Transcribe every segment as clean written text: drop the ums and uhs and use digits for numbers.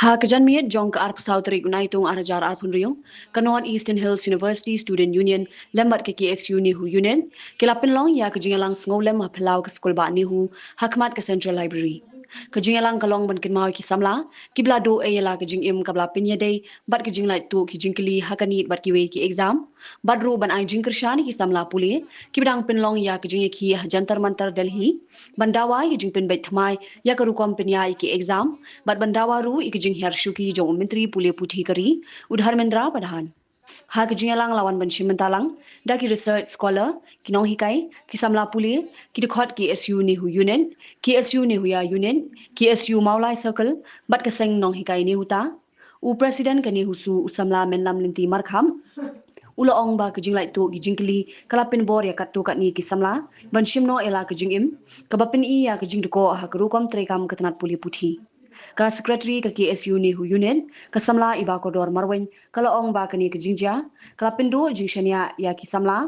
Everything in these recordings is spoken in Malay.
Ha kejanmiet jong ke arp sauteri gunaitung arajar arpun riung ke North Eastern Hills University Student Union lembat ke KSU ni hu union ke lapin long ya ke jingalang ngolem ha pelau ke sekolah ba ni hu hakmat ke Central Library ke jingalang kalong ban kin mau ki samla ki blado e yala ke jingim kabla pinya day bat ke jinglai tu ki jingkli hakanit bat ki we ki exam bat ru ban ai jingkrshani ki samla puli ki bidang pin long ya ke jingi ki jantar mantar Delhi bandawa ki jingpin bait thymmai ya ke rukom pinya ki exam bat bandawa ru ik jing her shuki jong menteri pule puthi kari udhar mendra padhan ha ke jingalang lawan ban shimentalang da ki research scholar ki nong hikai ki samla pule ki dekhot ki SU ni hu union ki SU ni hu ya union ki SU maulai circle bat ke seng nong hikai ni huta u president ka ni husu usamla menlam linti markham ula ong ba ke jinglai tu ki jingkli kalapin bor ya kat tu kat ni ki samla ban shimno ela ke jingim kabapin i ya ke jingdko ha ke rukom trekam ketanat puli puthi ka secretary ka KSU ni hu union ka samla iba kodor marwen kala ong ba kani ka jingjia kala pindo jingshania ya ki samla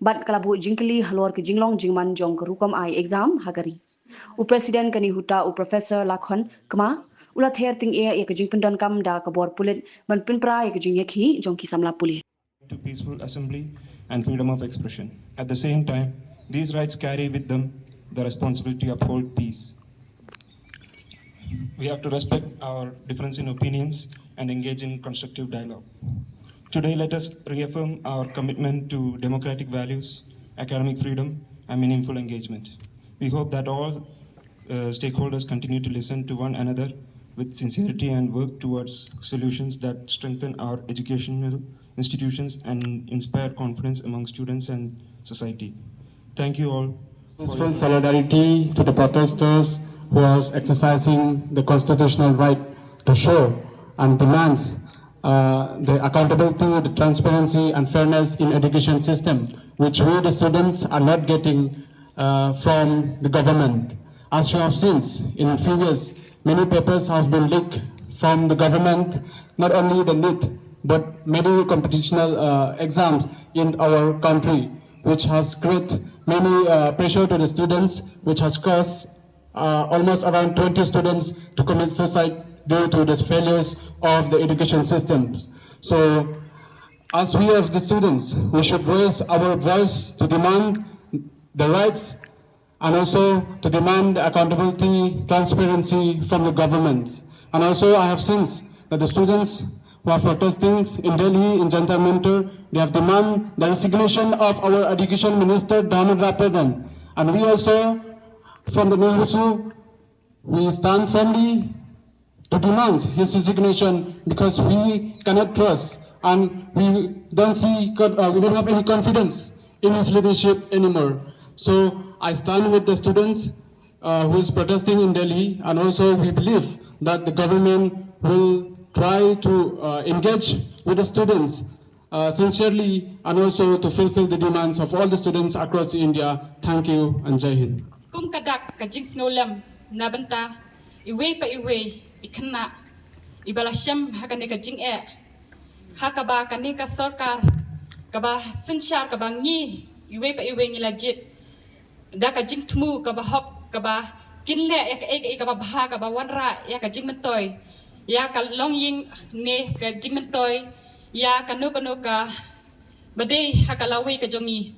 bat kala bu jingkli halor ke jinglong jingman jong ka rukom ai exam hagari u president kani huta u professor lakhon kama ula ther tyneh ya ka jingpindon kam da ka bor pulit ban pinpra ya ka jingyakhi jong ki samla puli to peaceful assembly and freedom of expression. At the same time, these rights carry with them the responsibility to uphold peace. We have to respect our difference in opinions and engage in constructive dialogue. Today, let us reaffirm our commitment to democratic values, academic freedom, and meaningful engagement. We hope that all stakeholders continue to listen to one another with sincerity and work towards solutions that strengthen our educational institutions and inspire confidence among students and society. Thank you all. Full solidarity to the protesters who are exercising the constitutional right to show and demands the accountability, the transparency and fairness in education system, which we the students are not getting from the government. As you have seen in previous, many papers have been leaked from the government, not only the NEET, but many competitional exams in our country, which has created many pressure to the students, which has caused almost around 20 students to commit suicide due to the failures of the education systems. So, as we as the students, we should raise our voice to demand the rights and also to demand accountability, transparency from the government. And also I have seen that the students who are protesting in Delhi, in Jantar Mantar, they have demanded the resignation of our education minister, Dharmendra Pradhan. And we also, from the Nehusu, we stand firmly to demand his resignation because we cannot trust and we don't have any confidence in his leadership anymore. So I stand with the students who is protesting in Delhi, and also we believe that the government will try to engage with the students sincerely and also to fulfill the demands of all the students across India. Thank you and Jai Hind. Kum kadak ka jing sngolam na banta iwe pa iwe ikna ibalasham hakane ka jing hakaba kane ka sorkar kaba sinshar kaba ngi iwe pa iwe ngi lajit da ka jing tmu kaba hok kaba kinle ya ka kaba bha kaba wanrah ya ka jing mentoy ya ka long ying ne ka jing mentoy ya ka no ka bade hakalawi ka jongi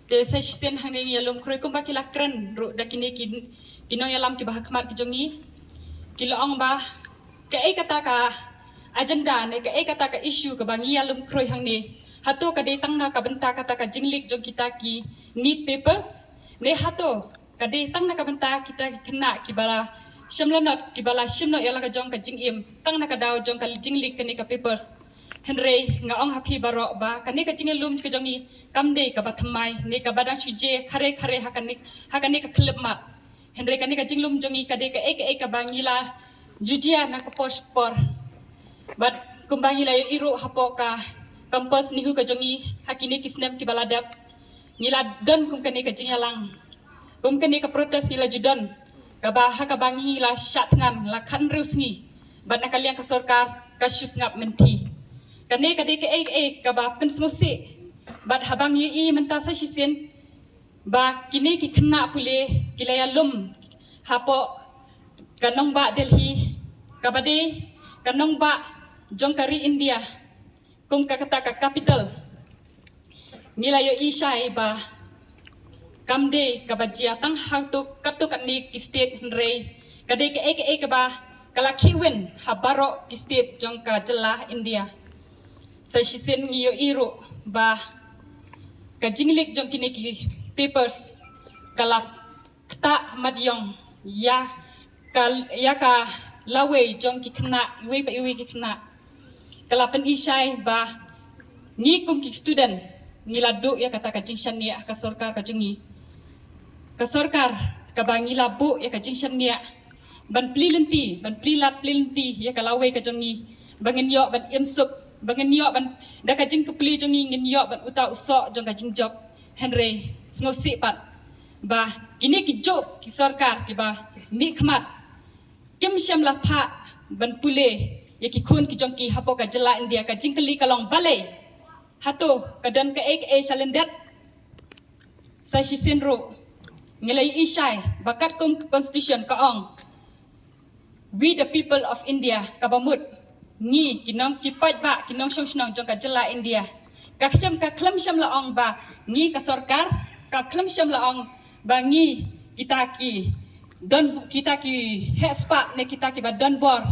te session hang ni yalom kroi kumba kila kren ro dakine kino yalam ki bahakmar ki jongi kilo ong ba ka kata ka agenda ne ka kata ka issue ka bangi yalom kroi hang ni hato ka de tangna ka benta kata ka jinglik jong kita ki need papers ne hato ka de tangna ka benta kita kena ki bala shimlanot ki bala shimno yala ka jong ka jingim tangna ka daw jong ka jinglik ka papers Henry nga ong happy baro ba kani ka jingelum ka jongi kamde ka batmai ne ka badang shuje khare hakani ka klip mat Henry kani ka jinglum jongi ka de ka ka bangila jujia na ka por but kumbangila yo iro hapo ka campus nihu ka jongi hakini kisnem ki baladap ngila don kum kani ka jingalang kum kani ka protes ngila judon ka ba hakabangi la shatngan la khanrusngi bat nakaliang ka sorkar ka shusngap menti kane kade ke ka ba pensmosi bat habang yi menta sa shisen ba kini ki khna pule kilaya lum hapo kanong ba Delhi kabade kanong ba jong kari India kum kakata ka capital nilayo isay ba kamde kabajia tang hatu katuk ni ki state rei kade ke eke ba kalakiwen habaro ki state jong ka Jylla India sa shisen ngiyo iro ba ka jinglik jong kini ki papers kala ta madyong ya ka lawe jong ki kena iwe ki kena kala pen isay ba ni kum ki student ngiladu ya kata ka jingshan ni ka sorkar ka jingi ka sorkar ka bangila bu ya ka jingshan ni ban plilenti ban plilat plilenti ya ka lawe ka jongi bangin yo ban imsuk bangin yo ban da ka jing kupli jongi ngin yo ban uta usok jong ka jingjok henry ngosi pat ba kini ki jok ki sorkar ki ba mi khmat kim sham la pha ban pule ya ki khun ki jong ki hapo ka Jylla India ka jingkali kalong balai hato kadan ka shalendet sa shisinro ngelai ishay bakat kum constitution ka ong we the people of India kabamut ngi kinong ki paidbah kinong shnong jong ka Jylla India ka klam sham la ong ba ngi ka sorkar ka klam sham la ong ba ngi kita ki hespa ne kita ki ba don bor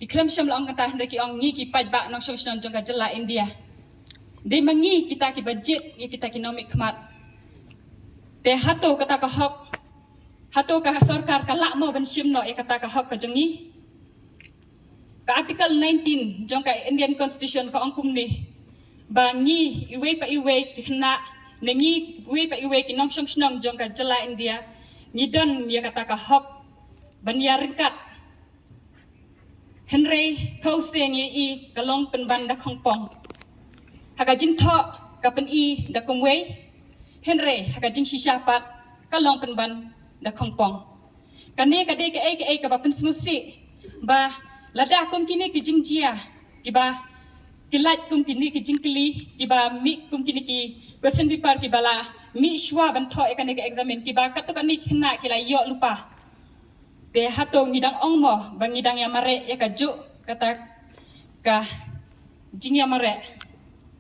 ki klam sham la ong kata henry ki ong ngi ki paidbah nong shnong jong ka Jylla India de mangi kita ki budget ya kita ki nomik khmat te hato kata ka hok hato ka sorkar ka lakmo ban shimno ya kata ka hok ka jongi ka article 19 jong ka Indian constitution ka ongkum ni bangi iwe pa iwe kina nengi iwe pa iwe ki nong shnong jong ka Jylla India ni don ya kata ka hok ban ya ringkat henry kau seng yi kalong pen ban da khongpong haga jing tho ka pen I da kumwei henry haga jing shisha pat ka long pen ban da khongpong kane ka de ke ka ba pen smusi ba lada kum kini ki jing jia ki ba kilat kum kini ki jing kli ki ba mi kum kini ki question paper ki bala mi shwa ban tho ka ne ka examine ki ba katuk ani khna ki la yo lupa de hato ngidang ongmo ba ngidang ya mare ya ka ju kata ka jing ya mare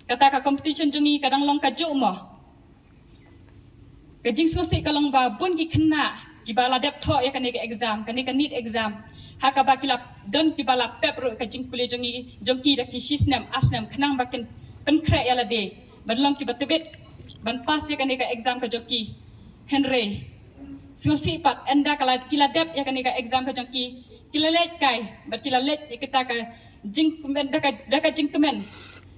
kata ka competition jungi kadang long ka ju mo ka jing sosi kalong ba bun ki khna ki bala dep tho ya ka ne ka exam ka ne ka need exam haka ba kila don ki bala pepro ka jing kule jungi jongki da ki shisnam asnam khnang ba ken pen khra ya la de ban long ki ba tebet ban pass ya ka ne ka exam ka jongki henry sosi pat enda kala kila dep ya ka ne ka exam ka jongki kila let kai ba kila let ya kita ka jing kemen da ka jing kemen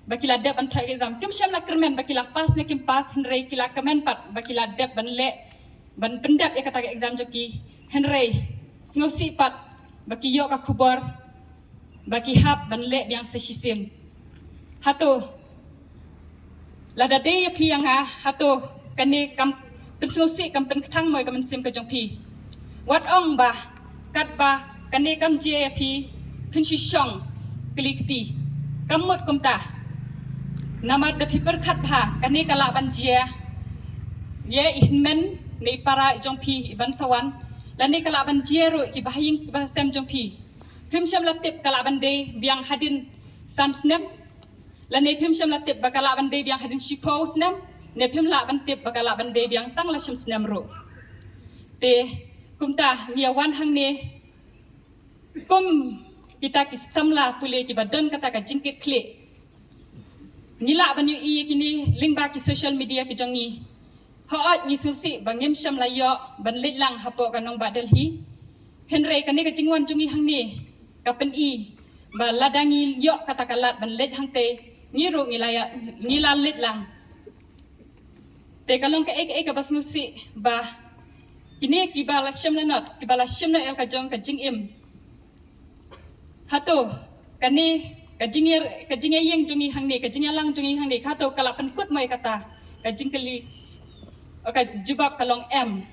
bakila dep an thai exam kim sham la kermen bakila pass ne kim pass henry kila kemen pat bakila dep ban le ban pendap ya kata exam joki henry ngosi pat baki yo ka khubor baki hap ban le biang se shisin hato lada de ya pi anga hato kane kam pensosi kam pen thang moi kam sim ka jong pi wat ong ba kat ba kane kam je ya pi pin shi shong klikti kamut kumta nama da piper khat bha kane kala ban jia ye inmen nei para jong pi ban sawan la ne kala ban jia ro ki bahing ba sem jong pi phim sham la tip kala ban de biang hadin san snap la ne phim sham la tip ba kala ban de biang hadin shipo snap ne phim la ban tip ba kala ban de biang tang la sham snam ro te kumta nia wan hang ne kum kita ki samla pule ki badan kata ka jingkit kle nila ban yu I kini lingba ki social media ki jongi haat ni susi bangim sham la yo ban litlang hapo ka nong ba Delhi henry kani ka jingwan jongi hang ni ka pen I ba ladangi yo kata kalat ban let hang te ngiru ngila litlang te kalong ka ka bas nusi ba kini ki bala sham la not ki bala sham na el ka jong ka jingim hato kani kajingnya yang jungi hang ni kajingnya lang jungi hang ni kato kala penkut mai kata kajingkeli ka jubab kalong em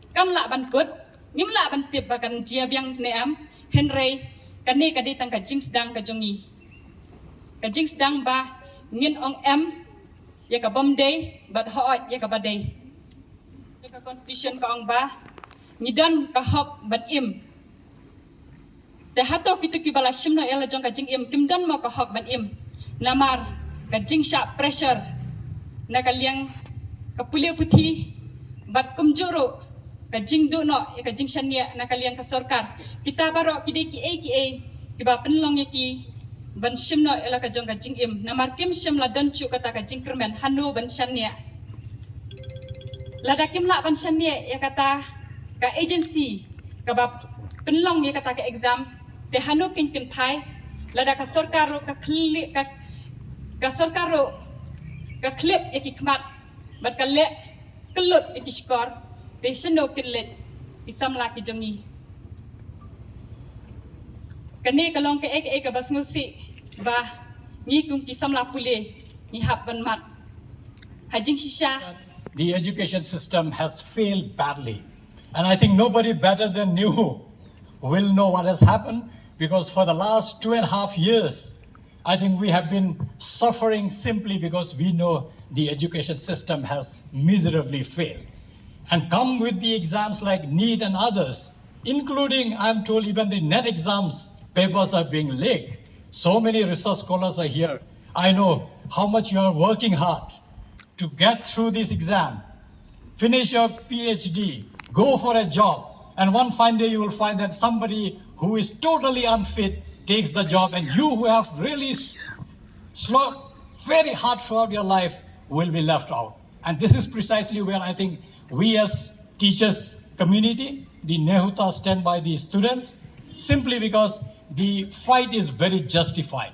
kam la ban kut nim la ban tip bakan jia biang ne am henry kani kadi tang kajing sedang ka jungi kajing sedang ba ngin ong em ya ka bom day bat hoot ya ka badai ya ka constitution ka ong ba ngidon ka hop ban im Te hato kitu kibala shimno ela jong ka jing im kim don mo ka hok ban im. Namar ka jing sharp pressure. Na ka liang ka pulia putih bat kumjuro ka jing do no ka jing shania na ka liang ka sorkar. Kita baro ki kiba penlong ki ban shimno ela ka jong ka jing im. Namar kim shim la dan chu kata ka jing kermen hanu ban shania. Lada kim la ban shania ya kata ka agency ka ba penlong ya kata ka exam te hanu kin pai lada ka sorkaro ka sorkaro ka klip eki kmat bat ka le kelut eki skor te sheno kinlet isamla ki jongi kane kalong ka ek bas ngusi ba ni kum ki samla pule ni hap ban mat hajing shisha. The education system has failed badly. And I think nobody better than you will know what has happened, because for the last 2.5 years, I think we have been suffering simply because we know the education system has miserably failed. And come with the exams like NEET and others, including, I'm told, even the NET exams, papers are being leaked. So many research scholars are here. I know how much you are working hard to get through this exam, finish your PhD, go for a job, and one fine day you will find that somebody who is totally unfit takes the job, and you who have really slowed very hard throughout your life will be left out. And this is precisely where I think we as teachers community, the Nehuta, stand by the students, simply because the fight is very justified.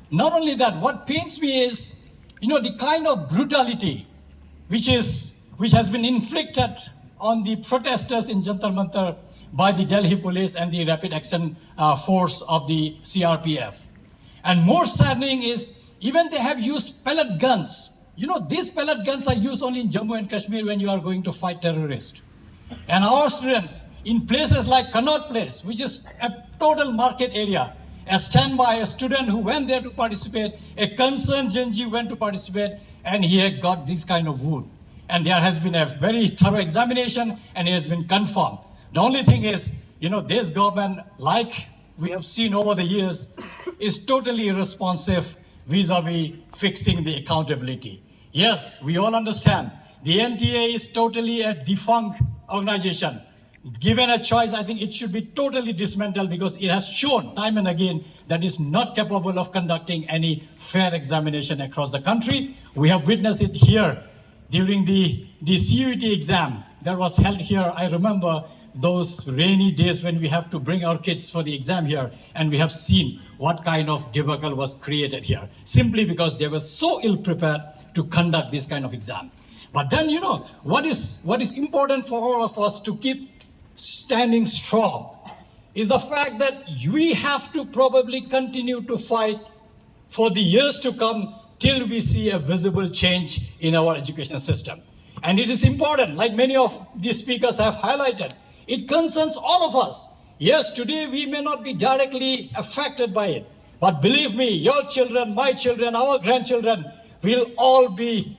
Not only that, what pains me is, the kind of brutality which has been inflicted on the protesters in Jantar Mantar by the Delhi police and the Rapid Action Force of the CRPF. And more saddening is, even they have used pellet guns. These pellet guns are used only in Jammu and Kashmir when you are going to fight terrorists. And our students, in places like Connaught Place, which is a total market area, a standby, a student who went there to participate, a concerned Genji went to participate, and he had got this kind of wound. And there has been a very thorough examination, and it has been confirmed. The only thing is, this government, like we have seen over the years, is totally irresponsive vis-a-vis fixing the accountability. Yes, we all understand, the NTA is totally a defunct organization. Given a choice, I think it should be totally dismantled, because it has shown time and again that it's not capable of conducting any fair examination across the country. We have witnessed it here during the CUET exam that was held here. I remember those rainy days when we have to bring our kids for the exam here, and we have seen what kind of debacle was created here, simply because they were so ill prepared to conduct this kind of exam. But then, what is important for all of us to keep standing strong is the fact that we have to probably continue to fight for the years to come till we see a visible change in our education system. And it is important, like many of the speakers have highlighted, it concerns all of us. Yes, today we may not be directly affected by it, but believe me, your children, my children, our grandchildren will all be,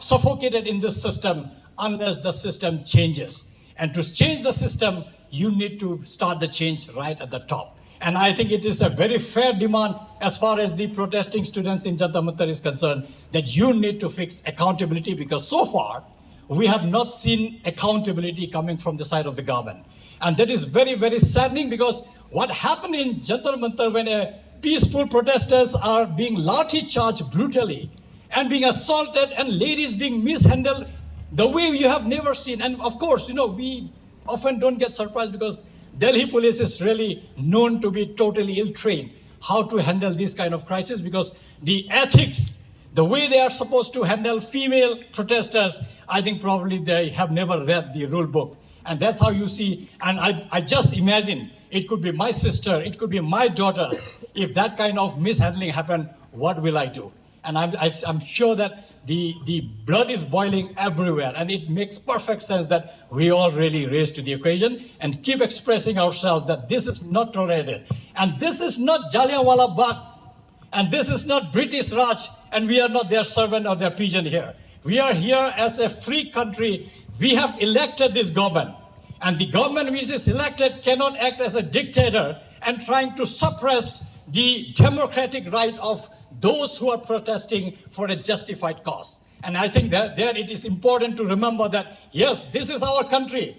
suffocated in this system unless the system changes. And to change the system, you need to start the change right at the top. And I think it is a very fair demand as far as the protesting students in Jantar Mantar is concerned, that you need to fix accountability, because so far we have not seen accountability coming from the side of the government. And that is very, very saddening, because what happened in Jantar Mantar when peaceful protesters are being lathi charged brutally and being assaulted and ladies being mishandled the way you have never seen. And of course, we often don't get surprised, because Delhi police is really known to be totally ill-trained how to handle this kind of crisis, because the ethics, the way they are supposed to handle female protesters, I think probably they have never read the rule book. And that's how you see, and I just imagine, it could be my sister, it could be my daughter. If that kind of mishandling happened, what will I do? And I'm sure that the blood is boiling everywhere, and it makes perfect sense that we all really raise to the occasion and keep expressing ourselves that this is not tolerated. And this is not Jallianwala Bagh, and this is not British Raj, and we are not their servant or their pigeon here. We are here as a free country. We have elected this government, and the government which is elected cannot act as a dictator and trying to suppress the democratic right of those who are protesting for a justified cause. And I think that there it is important to remember that, yes, this is our country.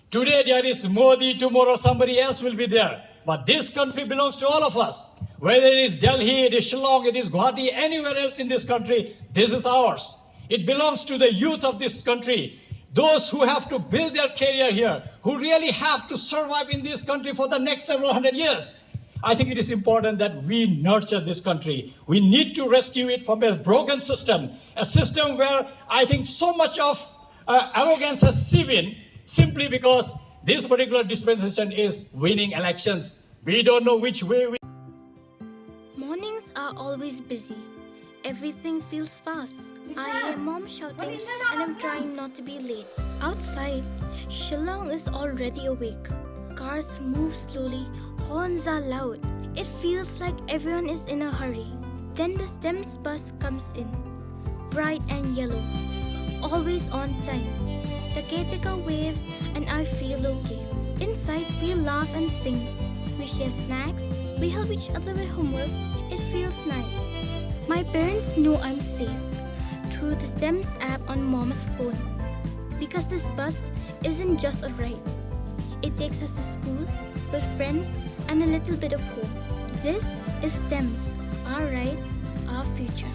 Today there is Modi, tomorrow somebody else will be there. But this country belongs to all of us. Whether it is Delhi, it is Shillong, it is Guwahati, anywhere else in this country, this is ours. It belongs to the youth of this country. Those who have to build their career here, who really have to survive in this country for the next several hundred years. I think it is important that we nurture this country. We need to rescue it from a broken system, a system where I think so much of arrogance has seeped in simply because this particular dispensation is winning elections. We don't know which way we... Mornings are always busy. Everything feels fast. I hear mom shouting and I'm trying not to be late. Outside, Shillong is already awake. Cars move slowly, horns are loud. It feels like everyone is in a hurry. Then the STEMS bus comes in, bright and yellow, always on time. The caretaker waves and I feel okay. Inside, we laugh and sing. We share snacks, we help each other with homework. It feels nice. My parents know I'm safe through the STEMS app on mom's phone. Because this bus isn't just a ride. It takes us to school with friends and a little bit of hope. This is STEMS, our ride, our future.